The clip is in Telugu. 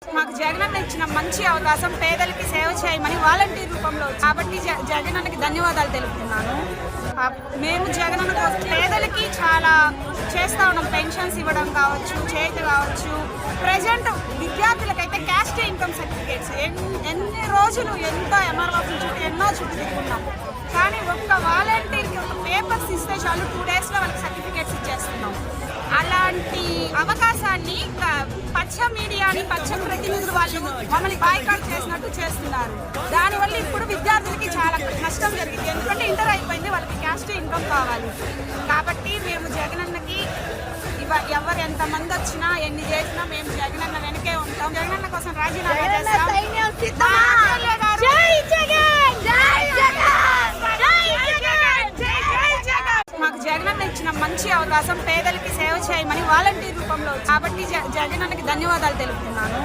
మాకు జగనన్న ఇచ్చిన మంచి అవకాశం పేదలకి సేవ చేయమని వాలంటీర్ రూపంలో కాబట్టి జగనన్నకి ధన్యవాదాలు తెలుపుతున్నాను. మేము జగనన్న కోసం పేదలకి చాలా చేస్తూ ఉన్నాం. పెన్షన్స్ ఇవ్వడం కావచ్చు, చేతి కావచ్చు. ప్రజెంట్ విద్యార్థులకైతే క్యాస్ట్ ఇన్కమ్ సర్టిఫికేట్స్ ఎన్ని రోజులు ఎంతో ఎంఆర్ఓ చుట్టూ ఎన్నో చుట్టూ తిరుగున్నాం. కానీ ఒక్క వాలంటీర్కి ఒక పేపర్స్ ఇస్తే చాలు 2 daysలో వాళ్ళకి సర్టిఫికేట్స్ ఇచ్చేస్తున్నాం. అలాంటి అవకాశాన్ని పచ్చ మీడియాని పచ్చ ప్రతినిధులు వాళ్ళు మమ్మల్ని బాయ్కాట్ చేసినట్టు చేస్తున్నారు. దానివల్ల ఇప్పుడు విద్యార్థులకి చాలా నష్టం జరిగింది. ఎందుకంటే ఇంటర్ అయిపోయింది, వాళ్ళకి క్యాస్ట్ ఇన్కమ్ కావాలి. కాబట్టి మేము జగనన్నకి ఎవరు ఎంతమంది వచ్చినా ఎన్ని చేసినా మేము జగనన్న వెనకే ఉంటాం. జగనన్న కోసం రాజీనామా చేస్తాం. మాకు జగనన్న ఇచ్చిన మంచి అవకాశం పేదలకి సేవ చేయమని వాలంటీర్ రూపంలో కాబట్టి జగనన్నకి ధన్యవాదాలు తెలుపుతున్నాను.